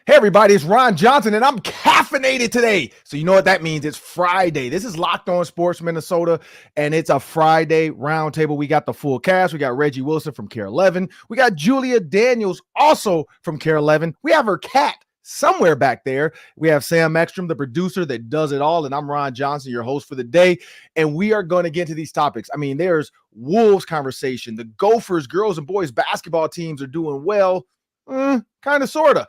Hey everybody, it's Ron Johnson and I'm caffeinated today. So you know what that means? It's Friday. This is Locked On Sports Minnesota and it's a Friday roundtable. We got the full cast. We got Reggie Wilson from Care 11. We got Julia Daniels also from Care 11. We have her cat somewhere back there. We have Sam Ekstrom, the producer that does it all. And I'm Ron Johnson, your host for the day. And we are going to get to these topics. I mean, there's Wolves conversation. The Gophers, girls and boys basketball teams are doing well. Kind of, sort of.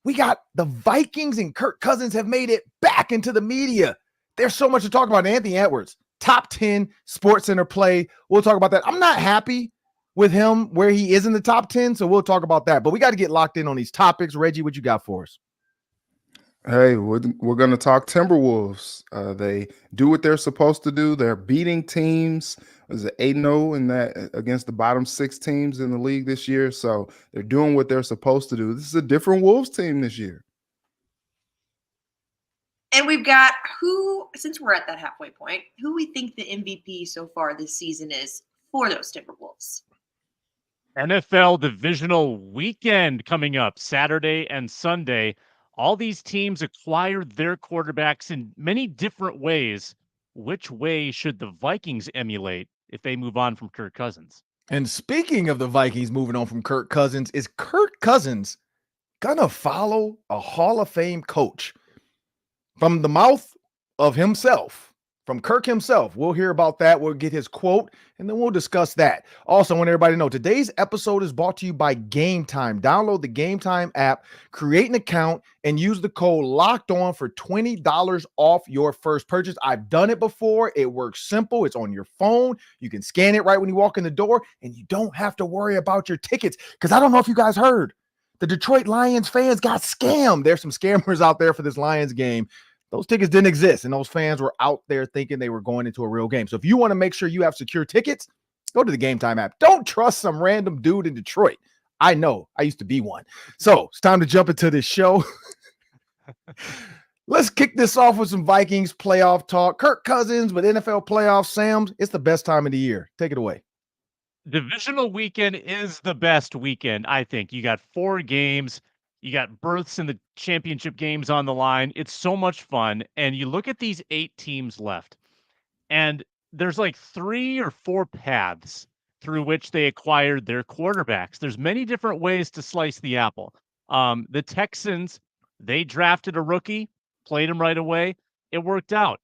We got the Vikings and Kirk Cousins have made it back into the media. There's so much to talk about. Anthony Edwards, top 10 Sports Center play. We'll talk about that. I'm not happy with him where he is in the top 10, so we'll talk about that. But we got to get locked in on these topics. Reggie, what you got for us? Hey, we're going to talk Timberwolves. They do what they're supposed to do. They're beating teams. It was 8-0 in that against the bottom 6 teams in the league this year. So they're doing what they're supposed to do. This is a different Wolves team this year. And we've got since we're at that halfway point, who we think the MVP so far this season is for those Timberwolves. NFL Divisional Weekend coming up Saturday and Sunday. All these teams acquired their quarterbacks in many different ways. Which way should the Vikings emulate if they move on from Kirk Cousins? And speaking of the Vikings moving on from Kirk Cousins, is Kirk Cousins gonna follow a Hall of Fame coach? From the mouth of himself, from Kirk himself. We'll hear about that. We'll get his quote, and then we'll discuss that. Also, I want everybody to know, today's episode is brought to you by Game Time. Download the Game Time app, create an account, and use the code LOCKEDON for $20 off your first purchase. I've done it before. It works simple. It's on your phone. You can scan it right when you walk in the door, and you don't have to worry about your tickets. Because I don't know if you guys heard, the Detroit Lions fans got scammed. There's some scammers out there for this Lions game. Those tickets didn't exist, and those fans were out there thinking they were going into a real game. So if you want to make sure you have secure tickets, go to the Game Time app. Don't trust some random dude in Detroit. I know. I used to be one. So it's time to jump into this show. Let's kick this off with some Vikings playoff talk. Kirk Cousins with NFL playoffs. Sam, it's the best time of the year. Take it away. Divisional weekend is the best weekend, I think. You got 4 games. You got berths in the championship games on the line. It's so much fun. And you look at these 8 teams left, and there's like 3 or 4 paths through which they acquired their quarterbacks. There's many different ways to slice the apple. The Texans, they drafted a rookie, played him right away. It worked out.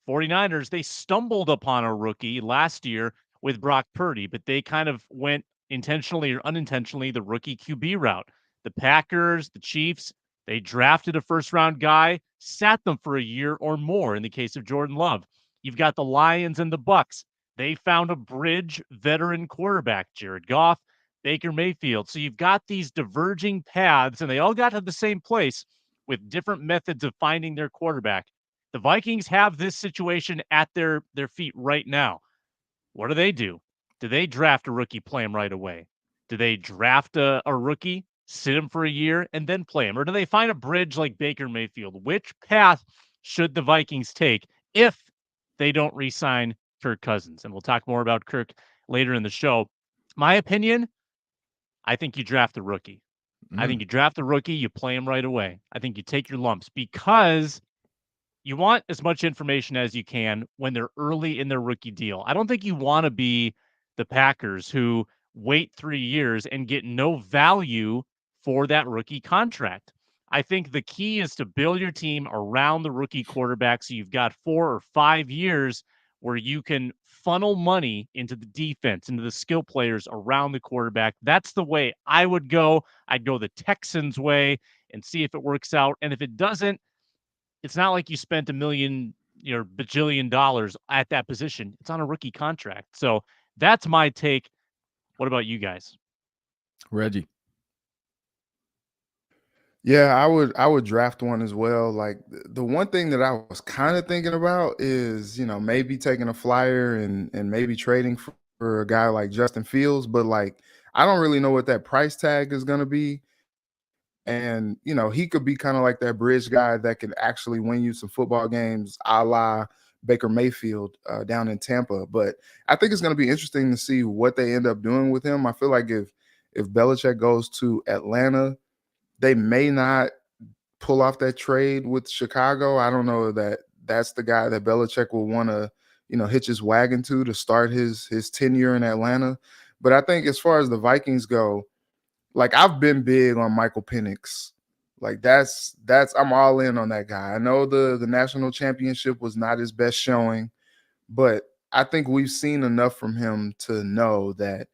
49ers, they stumbled upon a rookie last year with Brock Purdy, but they kind of went intentionally or unintentionally the rookie QB route. The Packers, the Chiefs, they drafted a first-round guy, sat them for a year or more in the case of Jordan Love. You've got the Lions and the Bucks. They found a bridge veteran quarterback, Jared Goff, Baker Mayfield. So you've got these diverging paths, and they all got to the same place with different methods of finding their quarterback. The Vikings have this situation at their feet right now. What do? Do they draft a rookie, play him right away? Do they draft a rookie, sit him for a year, and then play him? Or do they find a bridge like Baker Mayfield? Which path should the Vikings take if they don't re-sign Kirk Cousins? And we'll talk more about Kirk later in the show. My opinion, I think you draft a rookie. I think you draft a rookie, you play him right away. I think you take your lumps because you want as much information as you can when they're early in their rookie deal. I don't think you want to be the Packers who wait 3 years and get no value for that rookie contract. I think the key is to build your team around the rookie quarterback so you've got 4 or 5 years where you can funnel money into the defense, into the skill players around the quarterback. That's the way I would go. I'd go the Texans way and see if it works out. And if it doesn't, it's not like you spent $1 million, bajillion dollars at that position. It's on a rookie contract. So that's my take. What about you guys? Reggie. Yeah, I would draft one as well. Like the one thing that I was kind of thinking about is, maybe taking a flyer and maybe trading for a guy like Justin Fields, but like I don't really know what that price tag is going to be. And, he could be kind of like that bridge guy that could actually win you some football games a la Baker Mayfield down in Tampa. But I think it's going to be interesting to see what they end up doing with him. I feel like if Belichick goes to Atlanta, they may not pull off that trade with Chicago. I don't know that that's the guy that Belichick will want to, hitch his wagon to start his tenure in Atlanta. But I think as far as the Vikings go, like I've been big on Michael Penix. Like that's I'm all in on that guy. I know the national championship was not his best showing, but I think we've seen enough from him to know that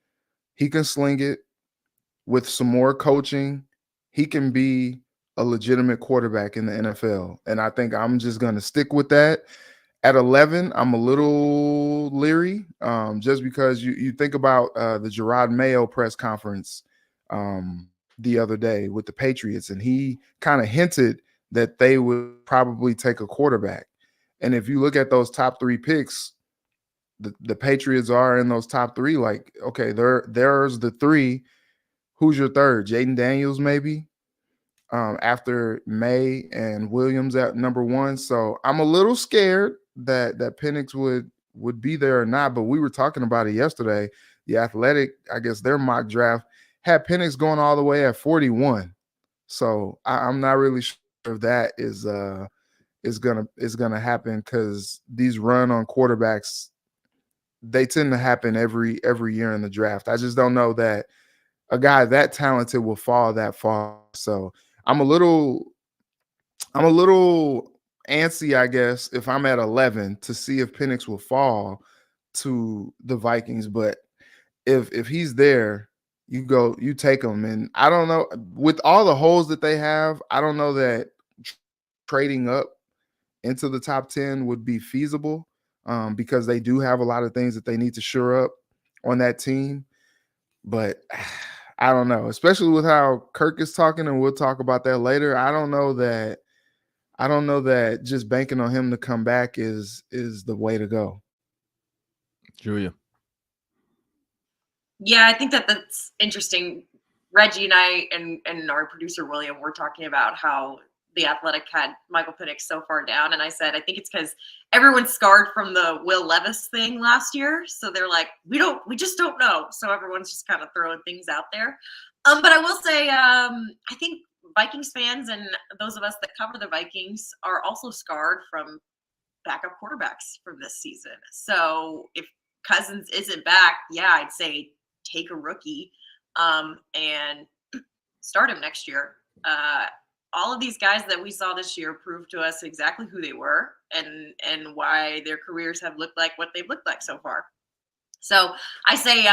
he can sling it with some more coaching. He can be a legitimate quarterback in the NFL. And I think I'm just going to stick with that. At 11, I'm a little leery just because you think about the Gerard Mayo press conference the other day with the Patriots, and he kind of hinted that they would probably take a quarterback. And if you look at those top 3 picks, the Patriots are in those top 3. Like, okay, there's the 3. Who's your third? Jaden Daniels, maybe, after May and Williams at number 1. So I'm a little scared that Penix would be there or not. But we were talking about it yesterday. The Athletic, I guess their mock draft had Penix going all the way at 41. So I'm not really sure if that is gonna happen, because these run on quarterbacks, they tend to happen every year in the draft. I just don't know that a guy that talented will fall that far. So I'm a little antsy, I guess, if I'm at 11 to see if Penix will fall to the Vikings. But if he's there, you take him. And I don't know, with all the holes that they have, I don't know that trading up into the top 10 would be feasible, because they do have a lot of things that they need to shore up on that team. But I don't know, especially with how Kirk is talking, and we'll talk about that later. I don't know that just banking on him to come back is the way to go. Julia. Yeah, I think that's interesting. Reggie and I and our producer William were talking about how the Athletic had Michael Penix so far down, and I said I think it's because everyone's scarred from the Will Levis thing last year, so they're like, we just don't know, so everyone's just kind of throwing things out there. But I will say, I think Vikings fans and those of us that cover the Vikings are also scarred from backup quarterbacks from this season. So if Cousins isn't back, yeah, I'd say take a rookie and start him next year. All of these guys that we saw this year proved to us exactly who they were and why their careers have looked like what they've looked like so far. So I say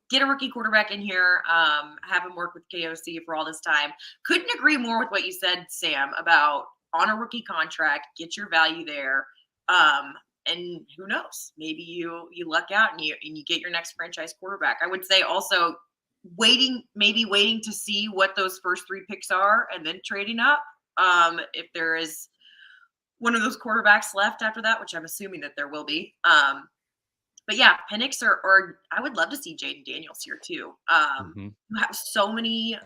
get a rookie quarterback in here, have him work with KOC for all this time. Couldn't agree more with what you said, Sam, about on a rookie contract, get your value there. And who knows, maybe you luck out and you get your next franchise quarterback. I would say also waiting to see what those first 3 picks are and then trading up. If there is one of those quarterbacks left after that, which I'm assuming that there will be. But yeah, Penix or I would love to see Jaden Daniels here too. You have so many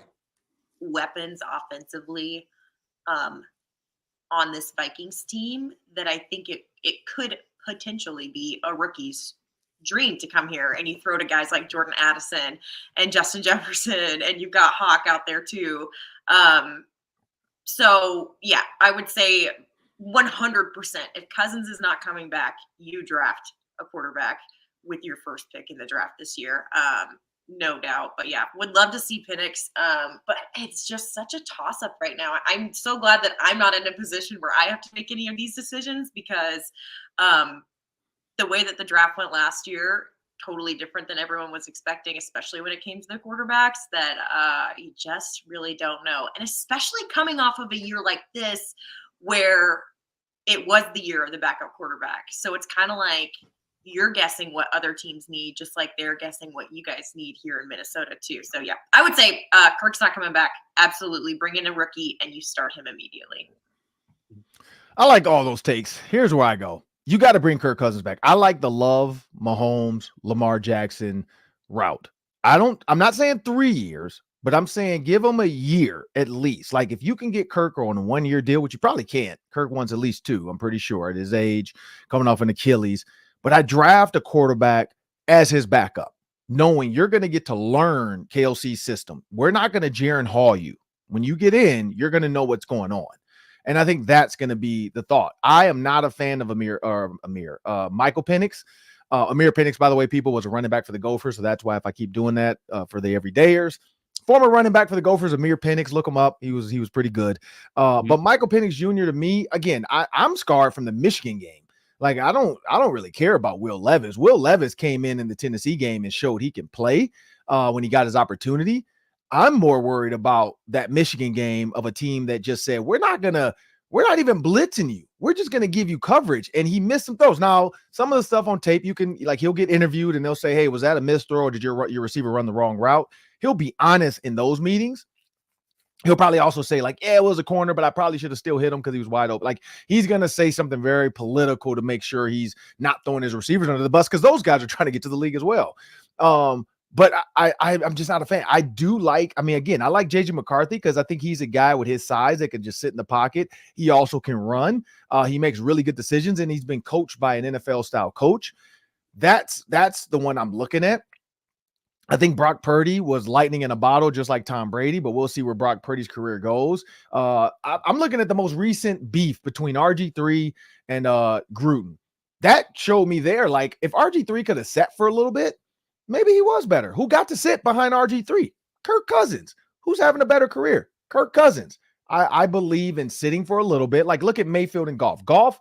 weapons offensively on this Vikings team that I think it could potentially be a rookie's dream to come here, and you throw to guys like Jordan Addison and Justin Jefferson, and you've got Hawk out there too. So yeah, I would say 100%. If Cousins is not coming back, you draft a quarterback with your first pick in the draft this year. No doubt. But yeah, would love to see Penix. But it's just such a toss up right now. I'm so glad that I'm not in a position where I have to make any of these decisions, because the way that the draft went last year, totally different than everyone was expecting, especially when it came to the quarterbacks, that you just really don't know. And especially coming off of a year like this where it was the year of the backup quarterback. So it's kind of like you're guessing what other teams need, just like they're guessing what you guys need here in Minnesota too. So yeah, I would say Kirk's not coming back. Absolutely. Bring in a rookie and you start him immediately. I like all those takes. Here's where I go. You got to bring Kirk Cousins back. I like the Love, Mahomes, Lamar Jackson route. I'm not saying 3 years, but I'm saying give him a year at least. Like if you can get Kirk on a 1-year deal, which you probably can't. Kirk wants at least 2, I'm pretty sure, at his age, coming off an Achilles. But I draft a quarterback as his backup, knowing you're going to get to learn KOC's system. We're not going to Jaron Hall you. When you get in, you're going to know what's going on. And I think that's going to be the thought. I am not a fan of Michael Penix. Amir Penix, by the way, people, was a running back for the Gophers. So that's why if I keep doing that for the everydayers, former running back for the Gophers, Amir Penix, look him up. He was pretty good. But Michael Penix Jr. to me, again, I'm scarred from the Michigan game. Like, I don't really care about Will Levis. Will Levis came in the Tennessee game and showed he can play when he got his opportunity. I'm more worried about that Michigan game of a team that just said, we're not even blitzing you. We're just going to give you coverage. And he missed some throws. Now, some of the stuff on tape, you can, like, he'll get interviewed and they'll say, hey, was that a missed throw or did your receiver run the wrong route? He'll be honest in those meetings. He'll probably also say, like, yeah, it was a corner, but I probably should have still hit him because he was wide open. Like, he's going to say something very political to make sure he's not throwing his receivers under the bus because those guys are trying to get to the league as well. But I'm just not a fan. I like J.J. McCarthy because I think he's a guy with his size that can just sit in the pocket. He also can run. He makes really good decisions, and he's been coached by an NFL-style coach. That's the one I'm looking at. I think Brock Purdy was lightning in a bottle, just like Tom Brady, but we'll see where Brock Purdy's career goes. I'm looking at the most recent beef between RG3 and Gruden. That showed me there, like, if RG3 could have sat for a little bit, maybe he was better. Who got to sit behind RG3? Kirk Cousins. Who's having a better career? Kirk Cousins. I believe in sitting for a little bit. Like, look at Mayfield and Goff. Goff,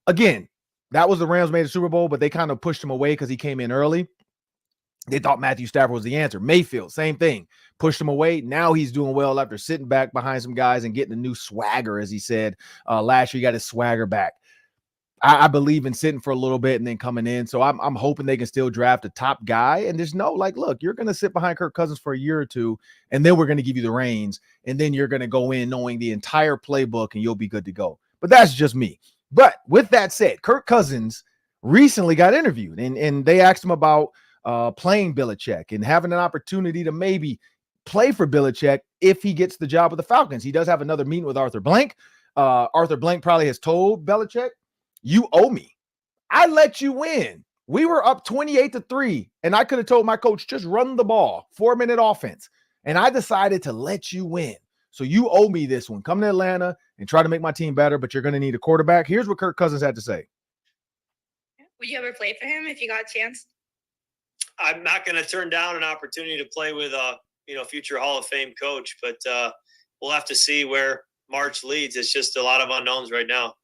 again, that was the Rams made the Super Bowl, but they kind of pushed him away because he came in early. They thought Matthew Stafford was the answer. Mayfield, same thing. Pushed him away. Now he's doing well after sitting back behind some guys and getting a new swagger, as he said. Last year, he got his swagger back. I believe in sitting for a little bit and then coming in. So I'm hoping they can still draft a top guy and just know, like, look, you're going to sit behind Kirk Cousins for a year or two, and then we're going to give you the reins, and then you're going to go in knowing the entire playbook, and you'll be good to go. But that's just me. But with that said, Kirk Cousins recently got interviewed, and they asked him about playing Belichick and having an opportunity to maybe play for Belichick if he gets the job with the Falcons. He does have another meeting with Arthur Blank. Arthur Blank probably has told Belichick, you owe me. I let you win. We were up 28-3, and I could have told my coach, just run the ball, 4-minute offense. And I decided to let you win. So you owe me this one. Come to Atlanta and try to make my team better, but you're going to need a quarterback. Here's what Kirk Cousins had to say. Would you ever play for him if you got a chance? I'm not going to turn down an opportunity to play with a future Hall of Fame coach, but we'll have to see where March leads. It's just a lot of unknowns right now.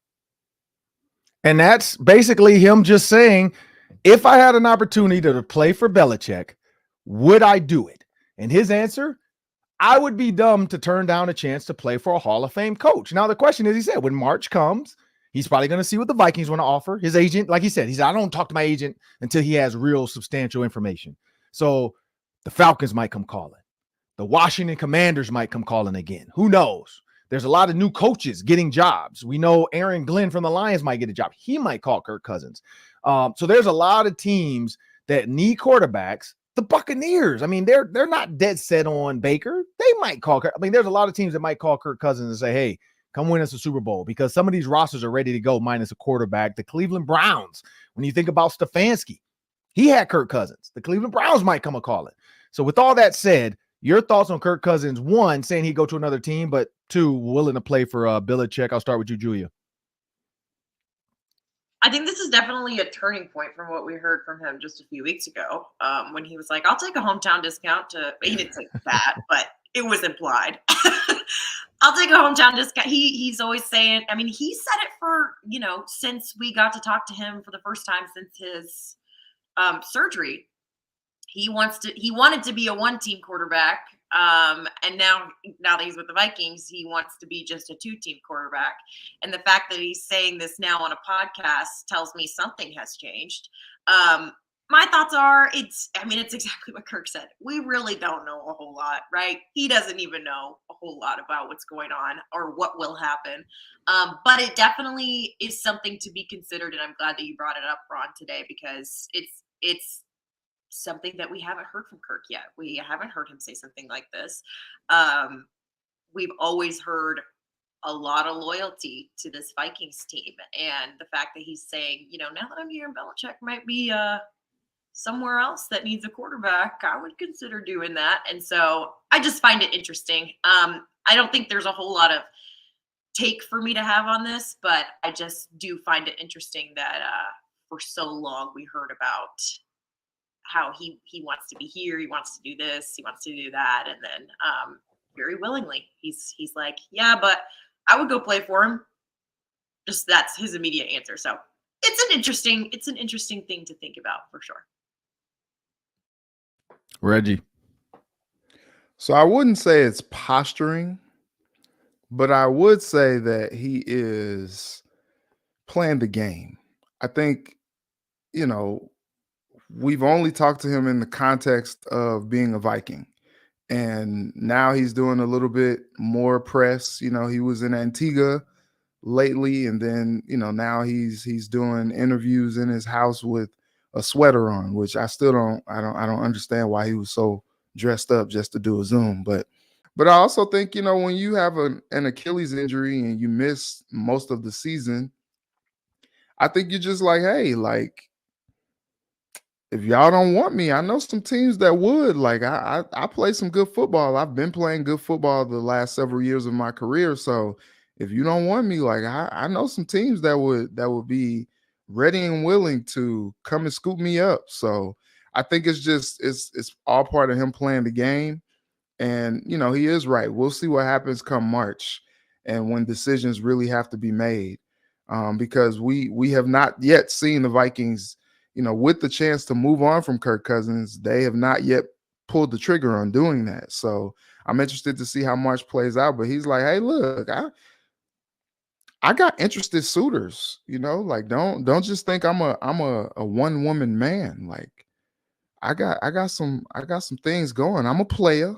And that's basically him just saying, if I had an opportunity to play for Belichick, would I do it? And his answer, I would be dumb to turn down a chance to play for a Hall of Fame coach. Now, the question is, he said, when March comes, he's probably going to see what the Vikings want to offer. His agent, like he said, I don't talk to my agent until he has real substantial information. So the Falcons might come calling. The Washington Commanders might come calling again. Who knows? There's a lot of new coaches getting jobs. We know Aaron Glenn from the Lions might get a job. He might call Kirk Cousins. So there's a lot of teams that need quarterbacks. The Buccaneers, they're not dead set on Baker. They might call Kirk. There's a lot of teams that might call Kirk Cousins and say, hey, come win us a Super Bowl, because some of these rosters are ready to go minus a quarterback. The Cleveland Browns, when you think about Stefanski, he had Kirk Cousins. The Cleveland Browns might come a calling. So with all that said, your thoughts on Kirk Cousins, one, saying he'd go to another team, but two, willing to play for Belichick. I'll start with you, Julia. I think this is definitely a turning point from what we heard from him just a few weeks ago, when he was like, I'll take a hometown discount he didn't say that, but it was implied. I'll take a hometown discount. He's always saying, he said it for, since we got to talk to him for the first time since his surgery. He wanted to be a one-team quarterback. And now that he's with the Vikings, he wants to be just a two-team quarterback. And the fact that he's saying this now on a podcast tells me something has changed. My thoughts are, it's exactly what Kirk said. We really don't know a whole lot, right? He doesn't even know a whole lot about what's going on or what will happen. But it definitely is something to be considered. And I'm glad that you brought it up, Ron, today, because it's something that we haven't heard from Kirk yet. We haven't heard him say something like this. We've always heard a lot of loyalty to this Vikings team. And the fact that he's saying, now that I'm here in Belichick might be somewhere else that needs a quarterback, I would consider doing that. And so I just find it interesting. I don't think there's a whole lot of take for me to have on this, but I just do find it interesting that for so long we heard about how he wants to be here, he wants to do this, he wants to do that, and then very willingly he's like, yeah, but I would go play for him. Just that's his immediate answer. So it's an interesting thing to think about for sure. Reggie. So I wouldn't say it's posturing, but I would say that he is playing the game. I think, we've only talked to him in the context of being a Viking. And now he's doing a little bit more press. He was in Antigua lately, and then, now he's doing interviews in his house with a sweater on, which I still don't understand why he was so dressed up just to do a Zoom. But I also think, when you have an Achilles injury and you miss most of the season, I think you're just like, hey, like, if y'all don't want me, I know some teams that would. Like, I play some good football. I've been playing good football the last several years of my career. So if you don't want me, like, I know some teams that would be ready and willing to come and scoop me up. So I think it's all part of him playing the game. And, he is right. We'll see what happens come March and when decisions really have to be made, because we have not yet seen the Vikings, with the chance to move on from Kirk Cousins. They have not yet pulled the trigger on doing that. So I'm interested to see how March plays out. But he's like, hey, look, I got interested suitors, like don't just think I'm a one woman man. Like I got some things going. I'm a player.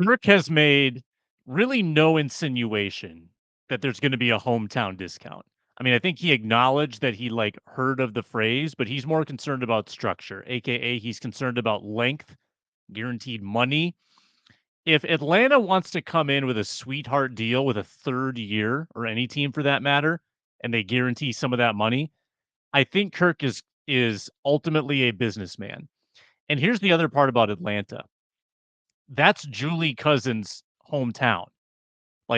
Kirk has made really no insinuation that there's going to be a hometown discount. I mean, I think he acknowledged that he heard of the phrase, but he's more concerned about structure, aka he's concerned about length, guaranteed money. If Atlanta wants to come in with a sweetheart deal with a third year, or any team for that matter, and they guarantee some of that money, I think Kirk is ultimately a businessman. And here's the other part about Atlanta. That's Julie Cousins' hometown.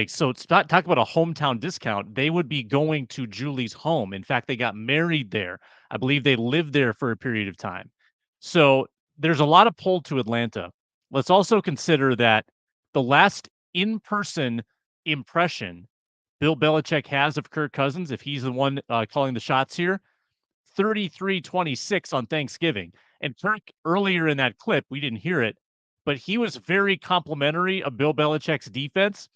So it's not talk about a hometown discount. They would be going to Julie's home. In fact, they got married there. I believe they lived there for a period of time. So there's a lot of pull to Atlanta. Let's also consider that the last in-person impression Bill Belichick has of Kirk Cousins, if he's the one calling the shots here, 33-26 on Thanksgiving. And Kirk, earlier in that clip, we didn't hear it, but he was very complimentary of Bill Belichick's defense.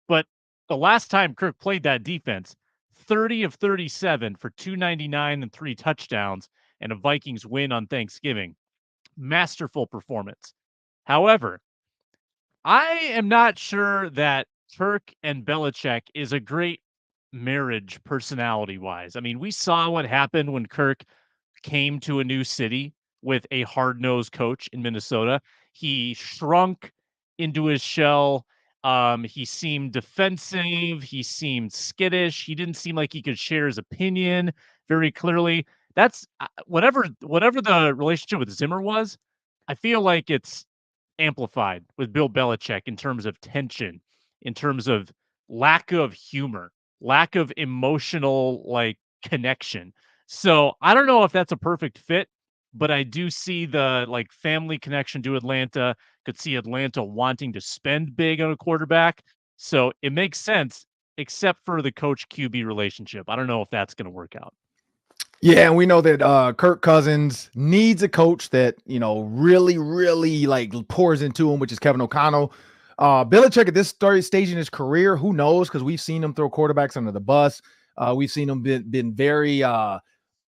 But the last time Kirk played that defense, 30 of 37 for 299 and 3 touchdowns and a Vikings win on Thanksgiving. Masterful performance. However, I am not sure that Kirk and Belichick is a great marriage personality-wise. I mean, we saw what happened when Kirk came to a new city with a hard-nosed coach in Minnesota. He shrunk into his shell. He seemed defensive. He seemed skittish. He didn't seem like he could share his opinion very clearly. That's whatever the relationship with Zimmer was, I feel like it's amplified with Bill Belichick in terms of tension, in terms of lack of humor, lack of emotional connection. So I don't know if that's a perfect fit, but I do see the family connection to Atlanta. Could see Atlanta wanting to spend big on a quarterback. So it makes sense, except for the coach QB relationship. I don't know if that's going to work out. Yeah, and we know that Kirk Cousins needs a coach that, really, really pours into him, which is Kevin O'Connell. Belichick at this stage in his career, who knows? Because we've seen him throw quarterbacks under the bus. We've seen him been very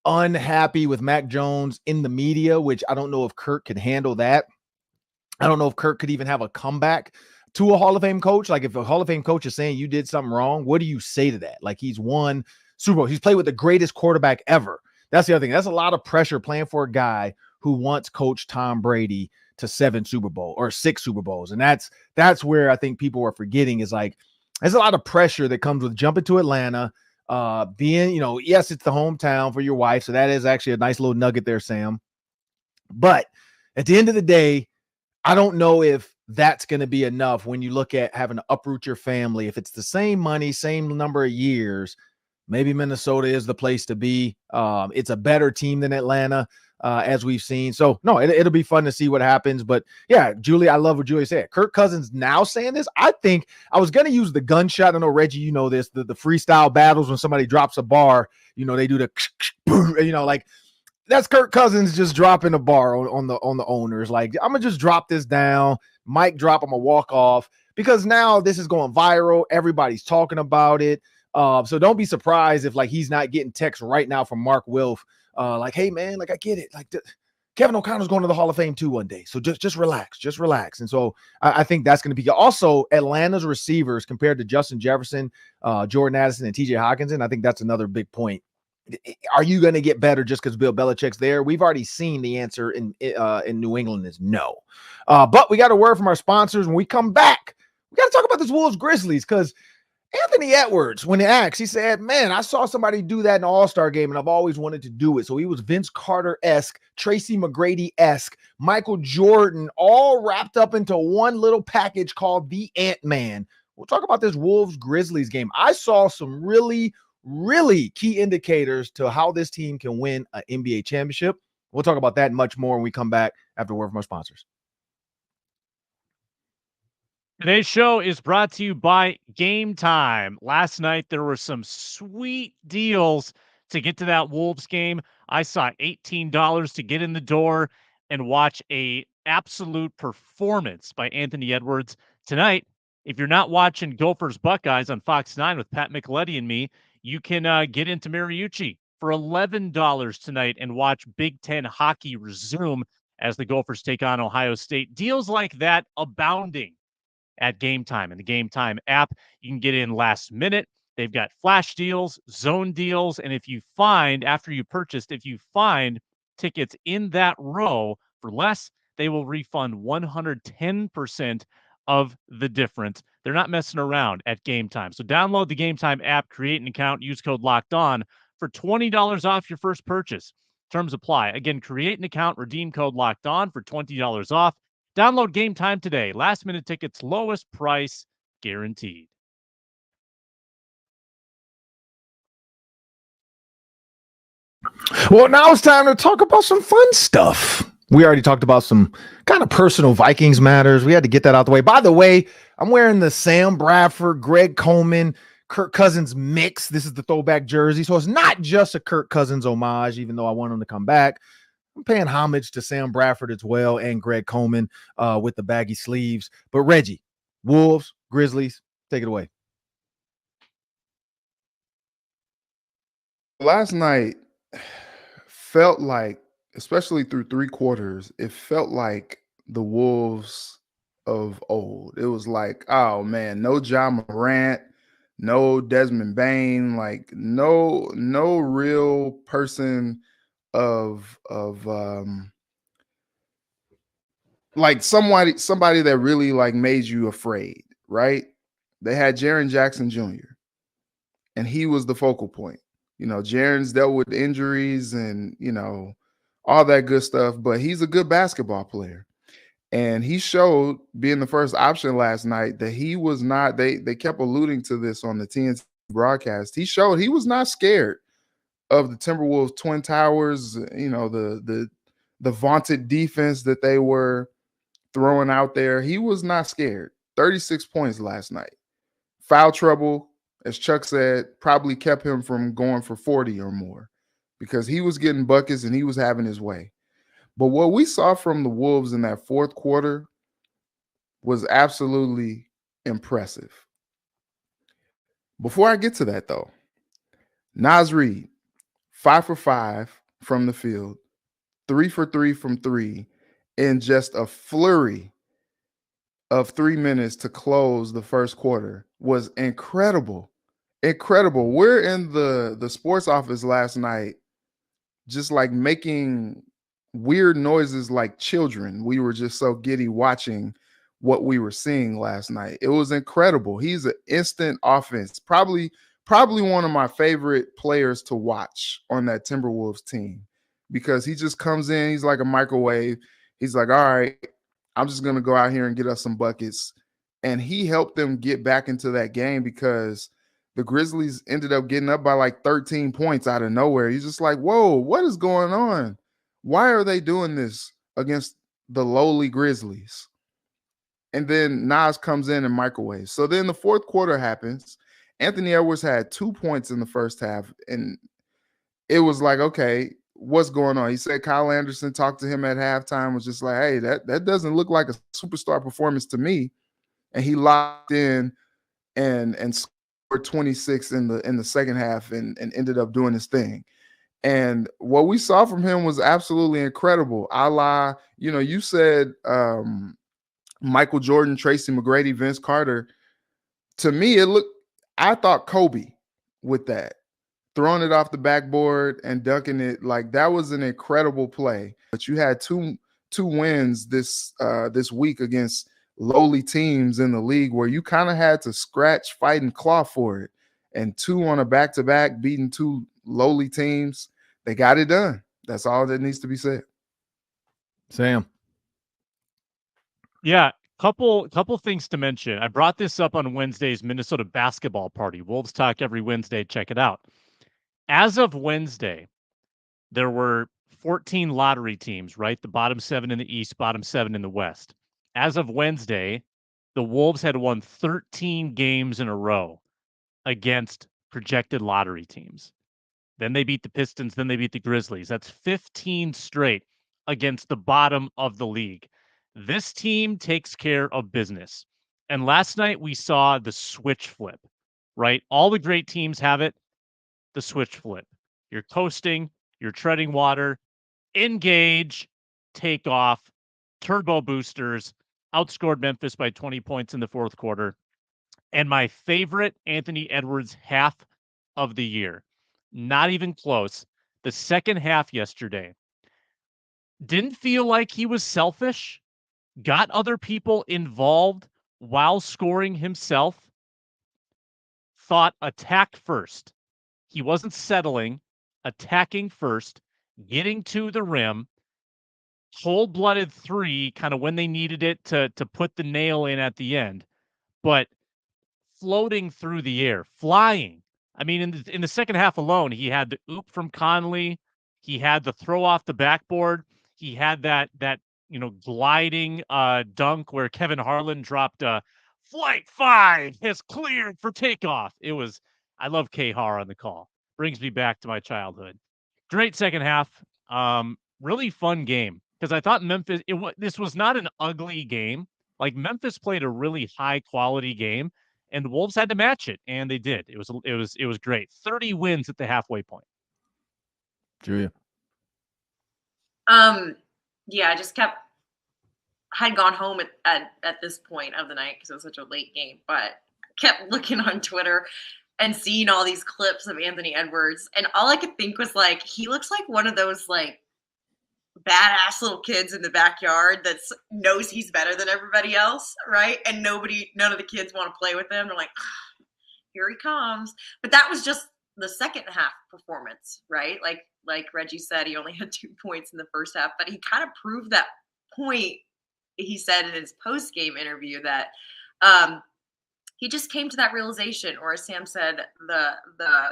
unhappy with Mac Jones in the media, which I don't know if Kirk can handle that. I don't know if Kirk could even have a comeback to a Hall of Fame coach. Like, if a Hall of Fame coach is saying you did something wrong, what do you say to that? Like, he's won Super Bowl. He's played with the greatest quarterback ever. That's the other thing. That's a lot of pressure playing for a guy who once coached Tom Brady to 7 Super Bowl or 6 Super Bowls. And that's where I think people are forgetting is there's a lot of pressure that comes with jumping to Atlanta, being, yes, it's the hometown for your wife. So that is actually a nice little nugget there, Sam. But at the end of the day, I don't know if that's going to be enough when you look at having to uproot your family. If it's the same money, same number of years, maybe Minnesota is the place to be. It's a better team than Atlanta, as we've seen. So, no, it'll be fun to see what happens. But, yeah, Julie, I love what Julie said. Kirk Cousins now saying this. I think I was going to use the gunshot. I know, Reggie, you know this, the freestyle battles when somebody drops a bar, they do the, like, that's Kirk Cousins just dropping a bar on the owners. Like, I'm going to just drop this down. Mic drop, I'm going to walk off. Because now this is going viral. Everybody's talking about it. So don't be surprised if, like, he's not getting texts right now from Mark Wilf. Like, hey, man, like, I get it. Like, Kevin O'Connor's going to the Hall of Fame too one day. So just relax. Just relax. And so I think that's going to be good. Also, Atlanta's receivers compared to Justin Jefferson, Jordan Addison, and TJ Hockenson, I think that's another big point. Are you going to get better just because Bill Belichick's there? We've already seen the answer in New England is no. But we got a word from our sponsors. When we come back, we got to talk about this Wolves Grizzlies, because Anthony Edwards, when he asked, he said, man, I saw somebody do that in the All-Star game, and I've always wanted to do it. So he was Vince Carter-esque, Tracy McGrady-esque, Michael Jordan, all wrapped up into one little package called the Ant-Man. We'll talk about this Wolves Grizzlies game. I saw some really key indicators to how this team can win an NBA championship. We'll talk about that and much more when we come back after a word from our sponsors. Today's show is brought to you by Game Time. Last night, there were some sweet deals to get to that Wolves game. I saw $18 to get in the door and watch a absolute performance by Anthony Edwards. Tonight, if you're not watching Gophers Buckeyes on Fox 9 with Pat Micheletti and me, you can get into Mariucci for $11 tonight and watch Big Ten hockey resume as the Gophers take on Ohio State. Deals like that abounding at Game Time. And the Game Time app, you can get in last minute. They've got flash deals, zone deals, and if you find, after you purchased, if you find tickets in that row for less, they will refund 110% of the difference. They're not messing around at Game Time. So download the Game Time app, create an account, use code LOCKEDON for $20 off your first purchase. Terms apply. Again, create an account, redeem code LOCKEDON for $20 off. Download Game Time today. Last minute tickets, lowest price guaranteed. Well, now it's time to talk about some fun stuff. We already talked about some kind of personal Vikings matters. We had to get that out the way. By the way, I'm wearing the Sam Bradford, Greg Coleman, Kirk Cousins mix. This is the throwback jersey. So it's not just a Kirk Cousins homage, even though I want him to come back. I'm paying homage to Sam Bradford as well and Greg Coleman with the baggy sleeves. But Reggie, Wolves, Grizzlies, take it away. Last night felt like, especially through three quarters, it felt like the Wolves of old. It was like, oh man, no Ja Morant, no Desmond Bain, like no real person of like somebody that really like made you afraid, right? They had Jaren Jackson Jr. and he was the focal point. Jaren's dealt with injuries and, all that good stuff, but he's a good basketball player. And he showed, being the first option last night, that he was not, they kept alluding to this on the TNT broadcast. He showed he was not scared of the Timberwolves Twin Towers, the vaunted defense that they were throwing out there. He was not scared. 36 points last night. Foul trouble, as Chuck said, probably kept him from going for 40 or more because he was getting buckets and he was having his way. But what we saw from the Wolves in that fourth quarter was absolutely impressive. Before I get to that, though, Naz Reid, 5 for 5 from the field, 3 for 3 from three, in just a flurry of 3 minutes to close the first quarter was incredible. Incredible. We're in the sports office last night, just like making weird noises like children. We were just so giddy watching what we were seeing last night. It was incredible. He's an instant offense. Probably one of my favorite players to watch on that Timberwolves team because he just comes in. He's like a microwave. He's like, all right, I'm just going to go out here and get us some buckets. And he helped them get back into that game because the Grizzlies ended up getting up by like 13 points out of nowhere. He's just like, whoa, what is going on? Why are they doing this against the lowly Grizzlies? And then Nas comes in and microwaves. So then the fourth quarter happens. Anthony Edwards had 2 points in the first half. And it was like, okay, what's going on? He said Kyle Anderson talked to him at halftime, was just like, hey, that doesn't look like a superstar performance to me. And he locked in and scored 26 in the second half and ended up doing his thing. And what we saw from him was absolutely incredible. A la, you said Michael Jordan, Tracy McGrady, Vince Carter. To me, I thought Kobe with that. Throwing it off the backboard and dunking it, like that was an incredible play. But you had two wins this week against lowly teams in the league where you kind of had to scratch, fight, and claw for it. And 2 on a back-to-back, beating 2 lowly teams. They got it done. That's all that needs to be said. Sam. Yeah, couple things to mention. I brought this up on Wednesday's Minnesota basketball party. Wolves Talk every Wednesday. Check it out. As of Wednesday, there were 14 lottery teams, right? The bottom 7 in the East, bottom 7 in the West. As of Wednesday, the Wolves had won 13 games in a row against projected lottery teams. Then they beat the Pistons, then they beat the Grizzlies. That's 15 straight against the bottom of the league. This team takes care of business. And last night we saw the switch flip, right? All the great teams have it. The switch flip. You're coasting, you're treading water, engage, take off, turbo boosters, outscored Memphis by 20 points in the fourth quarter. And my favorite Anthony Edwards half of the year, not even close, the second half yesterday. Didn't feel like he was selfish, got other people involved while scoring himself, thought attack first. He wasn't settling, attacking first, getting to the rim, cold-blooded 3, kind of when they needed it to put the nail in at the end, but floating through the air, flying. I mean, in the second half alone, he had the oop from Conley, he had the throw off the backboard, he had that gliding dunk where Kevin Harlan dropped a flight 5 has cleared for takeoff. I love K-Har on the call. Brings me back to my childhood. Great second half. Really fun game because I thought Memphis, this was not an ugly game. Like Memphis played a really high quality game and the Wolves had to match it, and they did. It was great. 30 wins at the halfway point. Julia. Yeah, I just had gone home at this point of the night because it was such a late game, but kept looking on Twitter and seeing all these clips of Anthony Edwards. And all I could think was like, he looks like one of those like badass little kids in the backyard that knows he's better than everybody else, right? And none of the kids want to play with him. They're like, here he comes. But that was just the second half performance, right? Like Reggie said, he only had 2 points in the first half, but he kind of proved that point. He said in his post-game interview that he just came to that realization, or as Sam said, the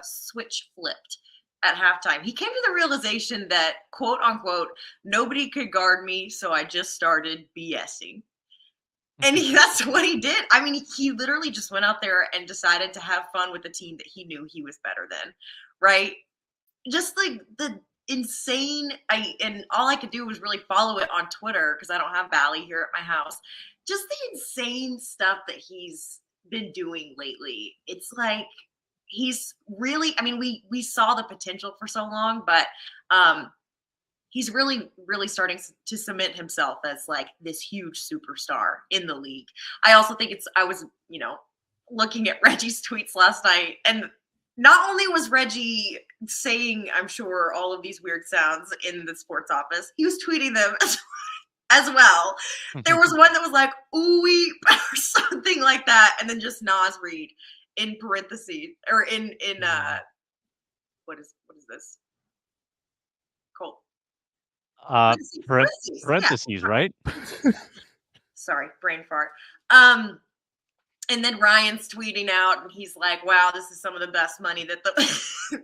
switch flipped at halftime. He came to the realization that, quote unquote, nobody could guard me, so I just started BSing. And that's what he did. I mean, he literally just went out there and decided to have fun with the team that he knew he was better than, right? Just like the insane, and all I could do was really follow it on Twitter because I don't have Bally here at my house. Just the insane stuff that he's been doing lately. It's like he's really, I mean, we saw the potential for so long, but he's really, really starting to cement himself as like this huge superstar in the league. I also think I was, looking at Reggie's tweets last night, and not only was Reggie saying, I'm sure, all of these weird sounds in the sports office, he was tweeting them as well. There was one that was like, ooh, or something like that, and then just Nas Reed in parentheses, or in what is this? Cool. Parentheses, right? Sorry, brain fart. And then Ryan's tweeting out, and he's like, "Wow, this is some of the best money that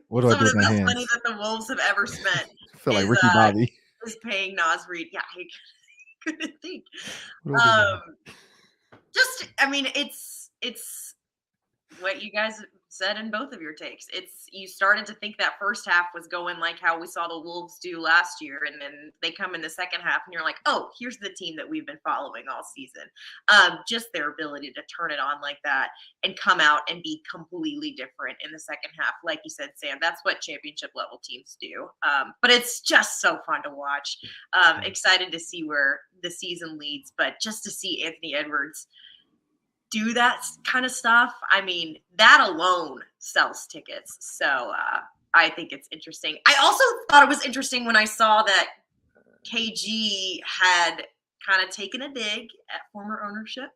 What do I do with my hands? money that the Wolves have ever spent." I feel like Ricky Bobby. Is paying Naz Reid. Yeah, I couldn't think. It's what you guys said in both of your takes. You started to think that first half was going like how we saw the Wolves do last year, and then they come in the second half and you're like, oh, here's the team that we've been following all season. Just their ability to turn it on like that and come out and be completely different in the second half. Like you said, Sam, that's what championship level teams do. But it's just so fun to watch. Excited to see where the season leads, but just to see Anthony Edwards do that kind of stuff, I mean, that alone sells tickets. So I think it's interesting. I also thought it was interesting when I saw that KG had kind of taken a dig at former ownership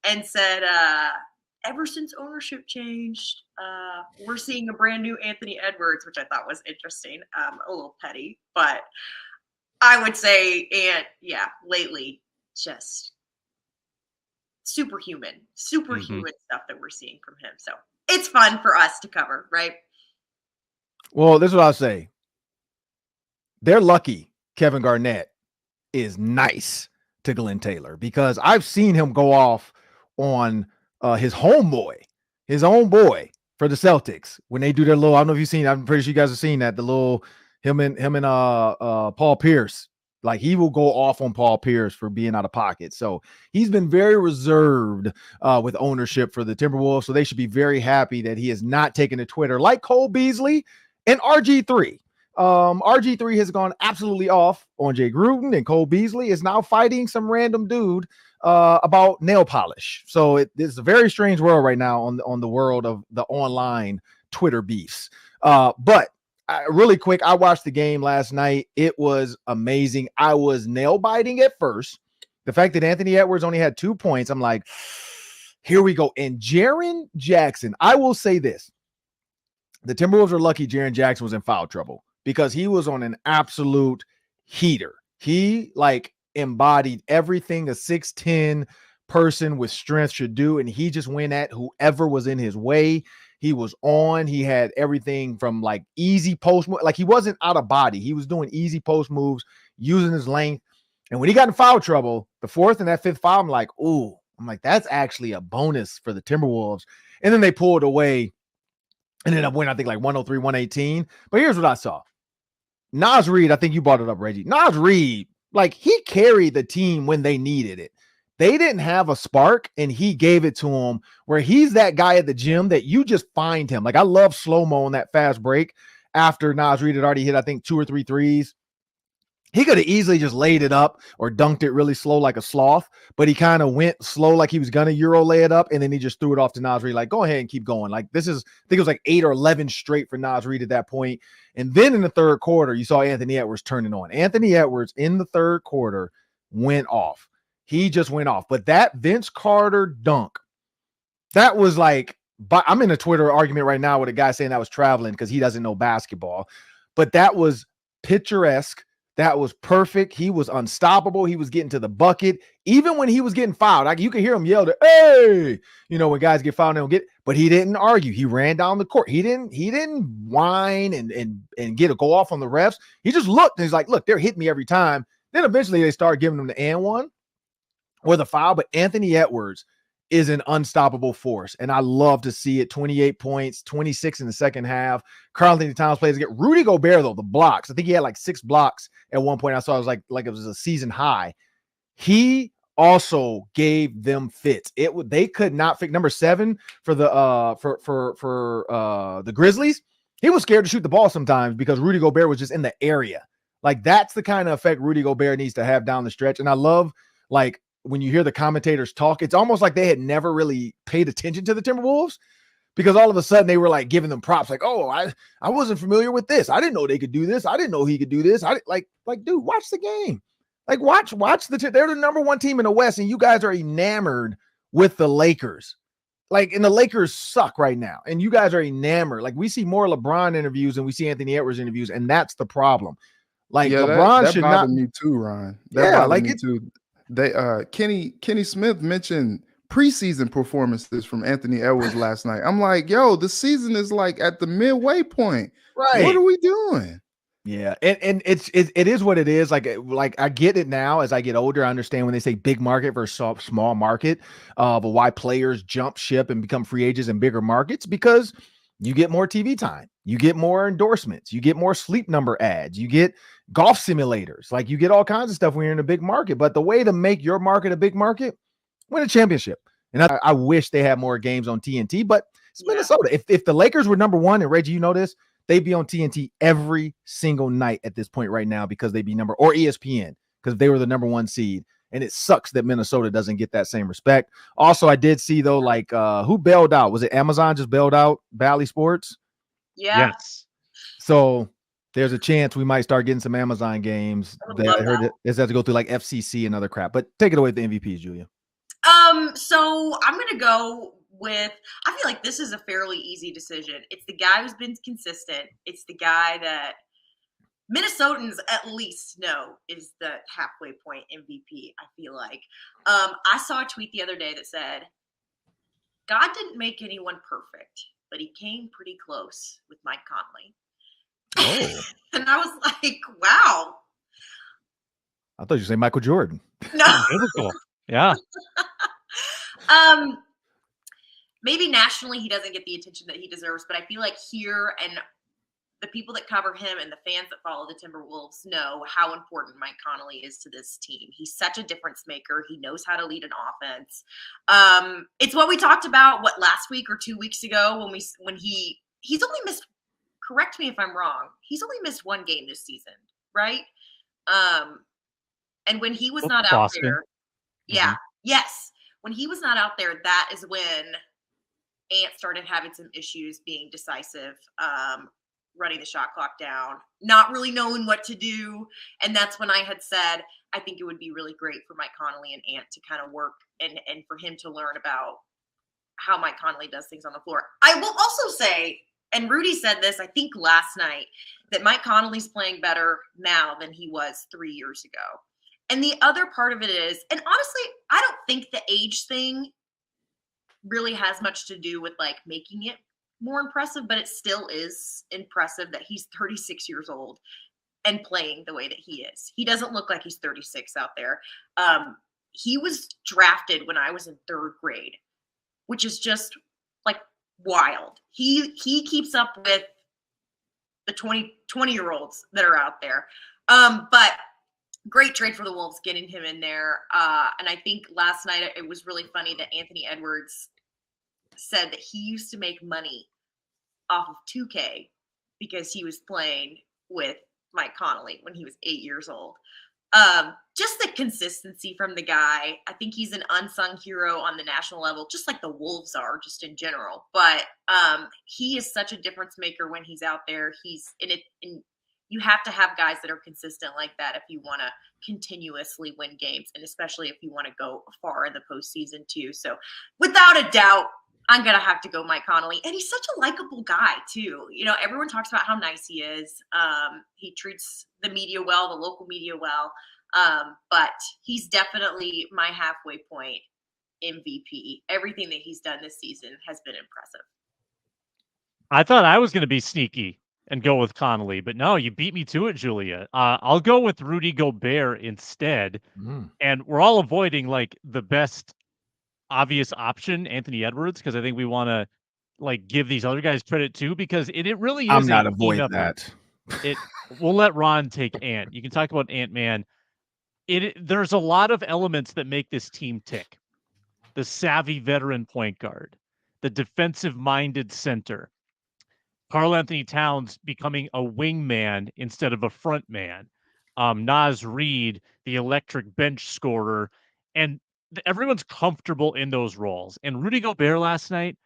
and said, ever since ownership changed, we're seeing a brand new Anthony Edwards, which I thought was interesting, a little petty, but I would say, lately just superhuman stuff that we're seeing from him. So it's fun for us to cover, right? Well, this is what I'll say. They're lucky Kevin Garnett is nice to Glenn Taylor, because I've seen him go off on his homeboy, his own boy for the Celtics when they do their little, I don't know if you've seen, I'm pretty sure you guys have seen that, the little him and Paul Pierce. Like, he will go off on Paul Pierce for being out of pocket. So he's been very reserved with ownership for the Timberwolves. So they should be very happy that he has not taken to Twitter like Cole Beasley and RG3. RG3 has gone absolutely off on Jay Gruden, and Cole Beasley is now fighting some random dude about nail polish. So it's a very strange world right now on the world of the online Twitter beefs. But really quick, I watched the game last night. It was amazing. I was nail biting at first. The fact that Anthony Edwards only had 2 points, I'm like, here we go. And Jaren Jackson, I will say this. The Timberwolves are lucky Jaren Jackson was in foul trouble, because he was on an absolute heater. He embodied everything a 6'10" person with strength should do, and he just went at whoever was in his way. He was on. He had everything from easy post, he wasn't out of body. He was doing easy post moves, using his length. And when he got in foul trouble, the fourth and that fifth foul, I'm like, that's actually a bonus for the Timberwolves. And then they pulled away and ended up winning, I think 103-118. But here's what I saw. Naz Reid, I think you brought it up, Reggie. Naz Reid, he carried the team when they needed it. They didn't have a spark, and he gave it to him, where he's that guy at the gym that you just find him. I love slow-mo on that fast break after Naz Reid had already hit, I think, 2 or 3 threes. He could have easily just laid it up or dunked it really slow like a sloth, but he kind of went slow like he was going to Euro lay it up, and then he just threw it off to Naz Reid, go ahead and keep going. This is, I think it was 8 or 11 straight for Naz Reid at that point. And then in the third quarter, you saw Anthony Edwards turning on. Anthony Edwards in the third quarter went off. He just went off. But that Vince Carter dunk, that was but I'm in a Twitter argument right now with a guy saying that was traveling because he doesn't know basketball. But that was picturesque. That was perfect. He was unstoppable. He was getting to the bucket. Even when he was getting fouled, you could hear him yell, "Hey!" When guys get fouled, they don't get. But he didn't argue. He ran down the court. He didn't whine and go off on the refs. He just looked and he's like, "Look, they're hitting me every time." Then eventually they started giving him the and one or the foul. But Anthony Edwards is an unstoppable force, and I love to see it. 28 points, 26 in the second half. Karl-Anthony Towns plays again. Rudy Gobert, though, the blocks. I think he had 6 blocks at one point. I saw it was like it was a season high. He also gave them fits. They could not fit. Number 7 for the the Grizzlies. He was scared to shoot the ball sometimes because Rudy Gobert was just in the area. That's the kind of effect Rudy Gobert needs to have down the stretch. And I love when you hear the commentators talk, it's almost like they had never really paid attention to the Timberwolves, because all of a sudden they were giving them props. I wasn't familiar with this. I didn't know they could do this. I didn't know he could do this. Dude, watch the game. Watch they're the number 1 team in the West, and you guys are enamored with the Lakers. And the Lakers suck right now, and you guys are enamored. We see more LeBron interviews than we see Anthony Edwards interviews, and that's the problem. LeBron that should bothered not me too, Ron. That bothered me too. Kenny Smith mentioned preseason performances from Anthony Edwards last night. I'm like, yo, the season is like at the midway point. Right. What are we doing? Yeah, and it is what it is. Like I get it now as I get older. I understand when they say big market versus small market, but why players jump ship and become free agents in bigger markets, because you get more TV time, you get more endorsements, you get more Sleep Number ads, you get golf simulators, like you get all kinds of stuff when you're in a big market. But the way to make your market a big market, win a championship. And I wish they had more games on TNT, but it's Minnesota. If the Lakers were number one, and Reggie, you know this, they'd be on TNT every single night at this point right now, because they'd be or ESPN, because they were the number one seed. And it sucks that Minnesota doesn't get that same respect. Also, I did see though, like who bailed out? Was it Amazon just bailed out Bally Sports? Yeah. Yes. So there's a chance we might start getting some Amazon games. I heard it has to go through like FCC and other crap. But take it away with the MVPs, Julia. So I'm gonna go with, I feel like this is a fairly easy decision. It's the guy who's been consistent. It's the guy that Minnesotans at least know is the halfway point MVP, I feel like. I saw a tweet the other day that said, God didn't make anyone perfect, but he came pretty close with Mike Conley. Oh. And I was like, wow. I thought you said Michael Jordan. No. Biblical. Yeah. Maybe nationally he doesn't get the attention that he deserves, but I feel like here, and the people that cover him and the fans that follow the Timberwolves know how important Mike Conley is to this team. He's such a difference maker. He knows how to lead an offense. It's what we talked about, last week or 2 weeks ago, when he's only missed, correct me if I'm wrong, he's only missed one game this season, right? And when he was not out Boston. there, yes, when he was not out there, that is when Ant started having some issues being decisive, running the shot clock down, not really knowing what to do. And that's when I had said, I think it would be really great for Mike Conley and Ant to kind of work and for him to learn about how Mike Conley does things on the floor. I will also say, and Rudy said this, I think last night, that Mike Conley's playing better now than he was 3 years ago. And the other part of it is, and honestly, I don't think the age thing really has much to do with like making it more impressive, but it still is impressive that he's 36 years old and playing the way that he is. He doesn't look like he's 36 out there. He was drafted when I was in third grade, which is just like wild. He keeps up with the 20-year-olds that are out there. But great trade for the Wolves getting him in there. And I think last night it was really funny that Anthony Edwards said that he used to make money off of 2K because he was playing with Mike Conley when he was 8 years old. Just the consistency from the guy. I think he's an unsung hero on the national level, just like the Wolves are just in general. But he is such a difference maker when he's out there. He's in it. You have to have guys that are consistent like that if you want to continuously win games, and especially if you want to go far in the postseason too. So without a doubt, I'm going to have to go Mike Conley. And he's such a likable guy too. You know, everyone talks about how nice he is. He treats the media well, the local media well. But he's definitely my halfway point MVP. Everything that he's done this season has been impressive. I thought I was going to be sneaky and go with Conley, but no, you beat me to it, Julia. I'll go with Rudy Gobert instead. And we're all avoiding like the best obvious option, Anthony Edwards, because I think we want to like give these other guys credit too, because it really is. I'm not avoiding that. We'll let Ron take Ant. You can talk about Ant-Man. There's a lot of elements that make this team tick. The savvy veteran point guard, the defensive-minded center, karl-Anthony Towns becoming a wingman instead of a front man, Naz Reid, the electric bench scorer, and everyone's comfortable in those roles. And Rudy Gobert last night,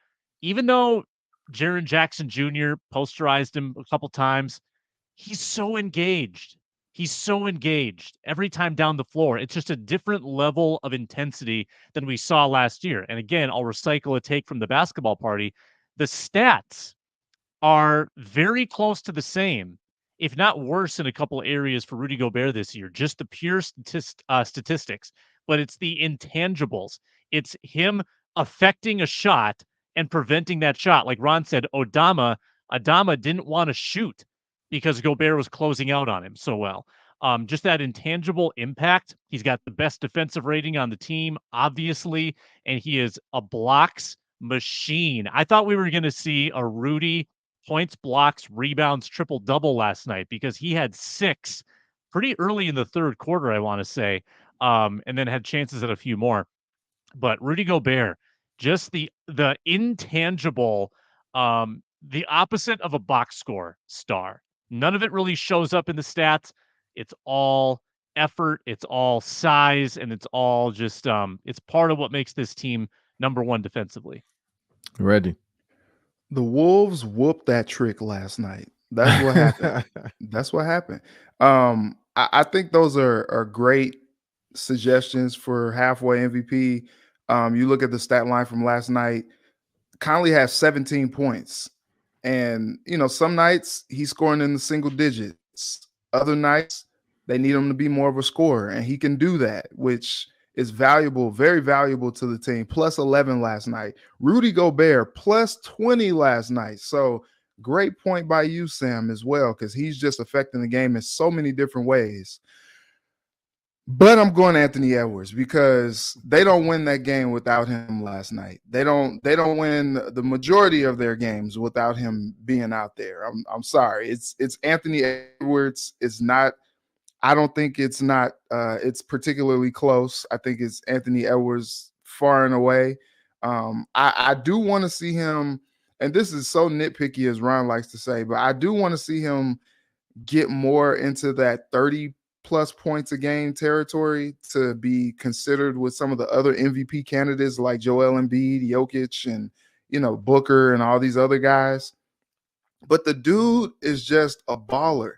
even though Jaren Jackson Jr. posterized him a couple times, he's so engaged. He's so engaged every time down the floor. It's just a different level of intensity than we saw last year. And again, I'll recycle a take from the basketball party. The stats are very close to the same, if not worse in a couple areas for Rudy Gobert this year. Just the pure statistics. but it's the intangibles. It's him affecting a shot and preventing that shot. Like Ron said, Adama didn't want to shoot because Gobert was closing out on him so well. Just that intangible impact. He's got the best defensive rating on the team, obviously, and he is a blocks machine. I thought we were going to see a Rudy points, blocks, rebounds, triple-double last night because he had 6 pretty early in the third quarter, I want to say, and then had chances at a few more. But Rudy Gobert, just the intangible, the opposite of a box score star. None of it really shows up in the stats. It's all effort, it's all size, and it's all just it's part of what makes this team number 1 defensively. Ready. The Wolves whooped that trick last night. That's what happened. That's what happened. I think those are great suggestions for halfway MVP. You look at the stat line from last night. Conley has 17 points. And, some nights he's scoring in the single digits. Other nights, they need him to be more of a scorer. And he can do that, which is valuable, very valuable to the team. Plus 11 last night. Rudy Gobert, plus 20 last night. So great point by you, Sam, as well, because he's just affecting the game in so many different ways. But I'm going Anthony Edwards because they don't win that game without him last night. They don't win the majority of their games without him being out there. I'm sorry. It's Anthony Edwards. It's not. I don't think it's particularly close. I think it's Anthony Edwards far and away. I do want to see him, and this is so nitpicky as Ron likes to say, but I do want to see him get more into that 30 plus points a game territory to be considered with some of the other MVP candidates like Joel Embiid, Jokic, and Booker and all these other guys. But the dude is just a baller.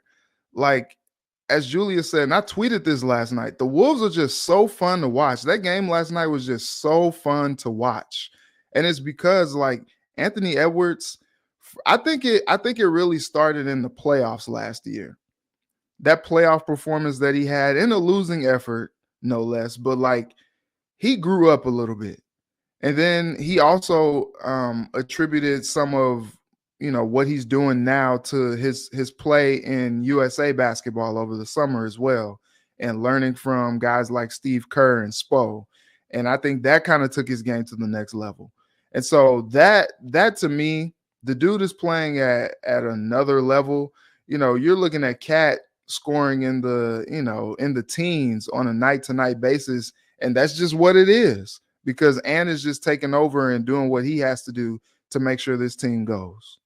Like, as Julia said, and I tweeted this last night, the Wolves are just so fun to watch. That game last night was just so fun to watch. And it's because, like, Anthony Edwards, I think it really started in the playoffs last year. That playoff performance that he had in a losing effort, no less, but like he grew up a little bit. And then he also attributed some of, what he's doing now to his play in USA basketball over the summer as well, and learning from guys like Steve Kerr and Spo. And I think that kind of took his game to the next level. And so that to me, the dude is playing at another level. You're looking at Cat scoring in the teens on a night-to-night basis, and that's just what it is because Ant is just taking over and doing what he has to do to make sure this team goes.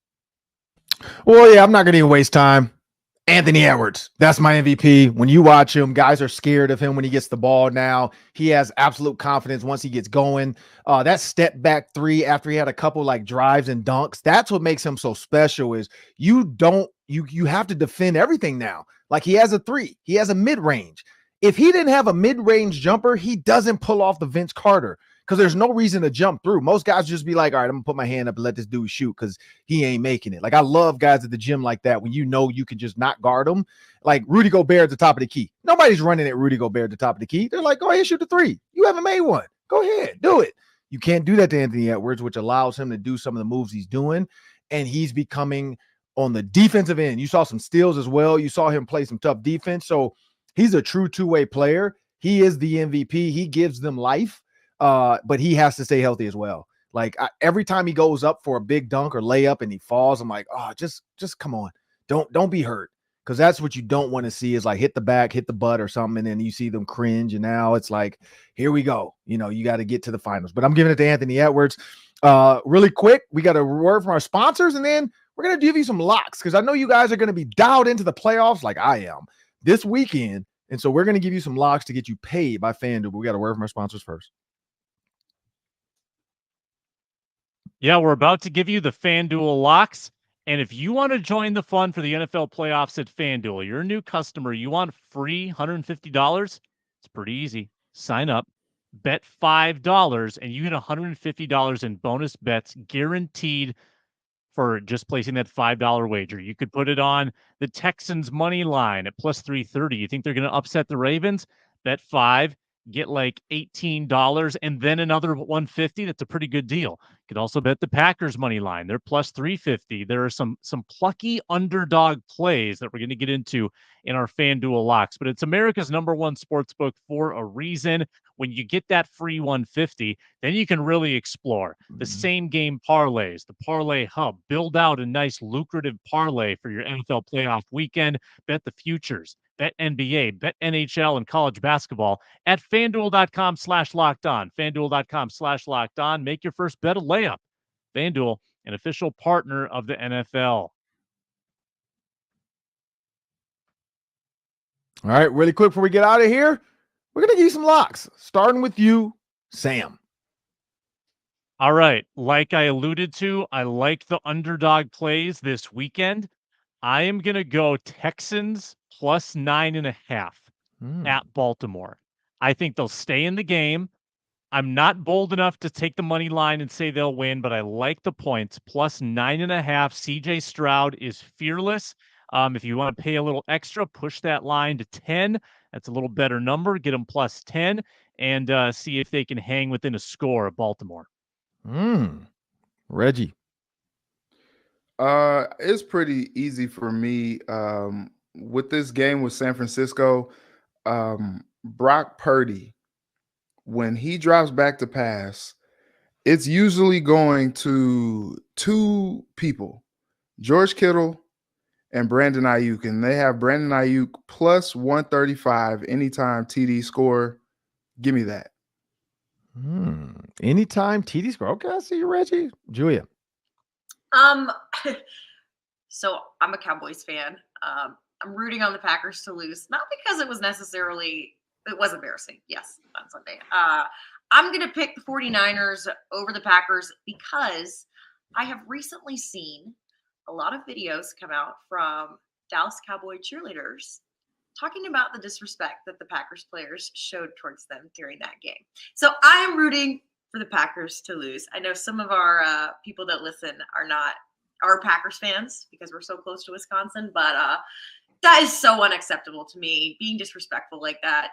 Well, yeah, I'm not going to even waste time. Anthony Edwards, that's my MVP. When you watch him, guys are scared of him when he gets the ball now. He has absolute confidence once he gets going. That step back 3 after he had a couple like drives and dunks, that's what makes him so special is you have to defend everything now. Like he has a 3, he has a mid-range. If he didn't have a mid-range jumper, he doesn't pull off the Vince Carter because there's no reason to jump through. Most guys just be like, all right, I'm gonna put my hand up and let this dude shoot because he ain't making it. Like I love guys at the gym like that when you can just not guard them. Like Rudy Gobert at the top of the key. Nobody's running at Rudy Gobert at the top of the key. They're like, go ahead, shoot the 3. You haven't made one. Go ahead, do it. You can't do that to Anthony Edwards, which allows him to do some of the moves he's doing, and he's becoming on the defensive end. You saw some steals as well. You saw him play some tough defense. So he's a true two-way player. He is the MVP. He gives them life, but he has to stay healthy as well. Like every time he goes up for a big dunk or layup and he falls, I'm like, oh, just come on. Don't be hurt. Because that's what you don't want to see is like hit the back, hit the butt or something. And then you see them cringe. And now it's like, here we go. You got to get to the finals. But I'm giving it to Anthony Edwards. Really quick, we got a word from our sponsors, and then we're going to give you some locks because I know you guys are going to be dialed into the playoffs like I am this weekend. And so we're going to give you some locks to get you paid by FanDuel. But we got a word from our sponsors first. Yeah, we're about to give you the FanDuel locks. And if you want to join the fun for the NFL playoffs at FanDuel, you're a new customer, you want free $150? It's pretty easy. Sign up, bet $5, and you get $150 in bonus bets guaranteed for just placing that $5 wager. You could put it on the Texans money line at plus 330. You think they're going to upset the Ravens? Bet $5, get like $18 and then another $150. That's a pretty good deal. You could also bet the Packers money line. They're plus 350. There are some plucky underdog plays that we're going to get into in our FanDuel locks, but it's America's #1 sports book for a reason. When you get that free 150, then you can really explore the same game parlays, the parlay hub. Build out a nice lucrative parlay for your NFL playoff weekend. Bet the futures, bet NBA, bet NHL and college basketball at FanDuel.com/lockedon. FanDuel.com/lockedon. Make your first bet a layup. FanDuel, an official partner of the NFL. All right, really quick before we get out of here, we're going to give you some locks, starting with you, Sam. All right. Like I alluded to, I like the underdog plays this weekend. I am going to go Texans plus 9.5 at Baltimore. I think they'll stay in the game. I'm not bold enough to take the money line and say they'll win, but I like the points. Plus 9.5. CJ Stroud is fearless. If you want to pay a little extra, push that line to 10. That's a little better number. Get them plus 10 and see if they can hang within a score of Baltimore. Reggie. It's pretty easy for me. With this game with San Francisco, Brock Purdy, when he drops back to pass, it's usually going to two people, George Kittle and Brandon Ayuk, and they have Brandon Ayuk plus 135 anytime TD score. Give me that. Anytime TD score. Okay, I see you, Reggie. Julia. So I'm a Cowboys fan. I'm rooting on the Packers to lose, not because it was embarrassing. Yes, on Sunday. I'm going to pick the 49ers over the Packers because I have recently seen a lot of videos come out from Dallas Cowboy cheerleaders talking about the disrespect that the Packers players showed towards them during that game. So I am rooting for the Packers to lose. I know some of our people that listen are Packers fans because we're so close to Wisconsin, but that is so unacceptable to me, being disrespectful like that.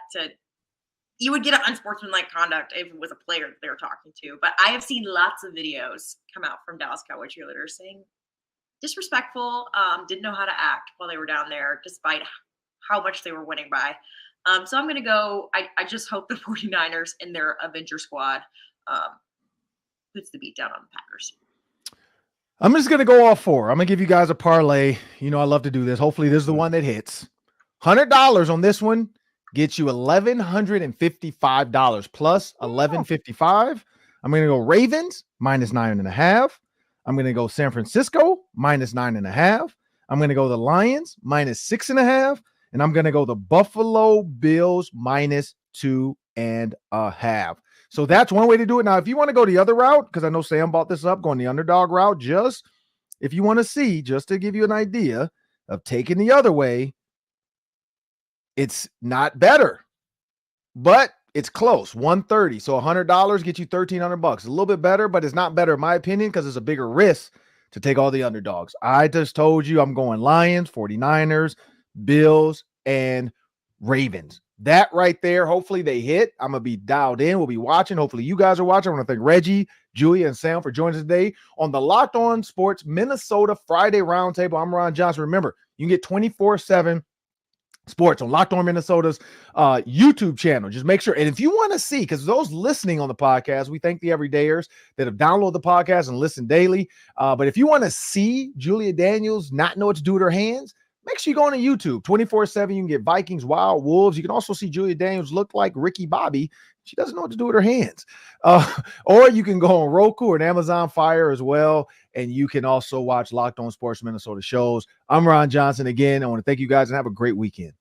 You would get an unsportsmanlike conduct if it was a player that they were talking to. But I have seen lots of videos come out from Dallas Cowboy cheerleaders saying disrespectful, didn't know how to act while they were down there, despite how much they were winning by. So I'm going to go, I just hope the 49ers and their Avenger squad puts the beat down on the Packers. I'm just going to go all four. I'm going to give you guys a parlay. You know, I love to do this. Hopefully this is the one that hits. $100 on this one gets you $1,155 plus $1,155. I'm going to go Ravens minus 9.5. I'm going to go San Francisco minus 9.5. I'm going to go the Lions minus 6.5. And I'm going to go the Buffalo Bills minus 2.5. So that's one way to do it. Now, if you want to go the other route, because I know Sam brought this up, going the underdog route, just if you want to see, just to give you an idea of taking the other way, it's not better, but it's close, 130. So $100 gets you $1,300. A little bit better, but it's not better in my opinion because it's a bigger risk to take all the underdogs. I just told you I'm going Lions, 49ers, Bills, and Ravens. That right there, hopefully they hit. I'm going to be dialed in. We'll be watching. Hopefully you guys are watching. I want to thank Reggie, Julia, and Sam for joining us today on the Locked On Sports Minnesota Friday Roundtable. I'm Ron Johnson. Remember, you can get 24/7 sports on Locked On Minnesota's YouTube channel. Just make sure. And if you want to see, because those listening on the podcast, we thank the everydayers that have downloaded the podcast and listen daily. But if you want to see Julia Daniels not know what to do with her hands, make sure you go on to YouTube 24/7. You can get Vikings, Wild Wolves. You can also see Julia Daniels look like Ricky Bobby. She doesn't know what to do with her hands. Or you can go on Roku or Amazon Fire as well. And you can also watch Locked On Sports Minnesota shows. I'm Ron Johnson again. I want to thank you guys and have a great weekend.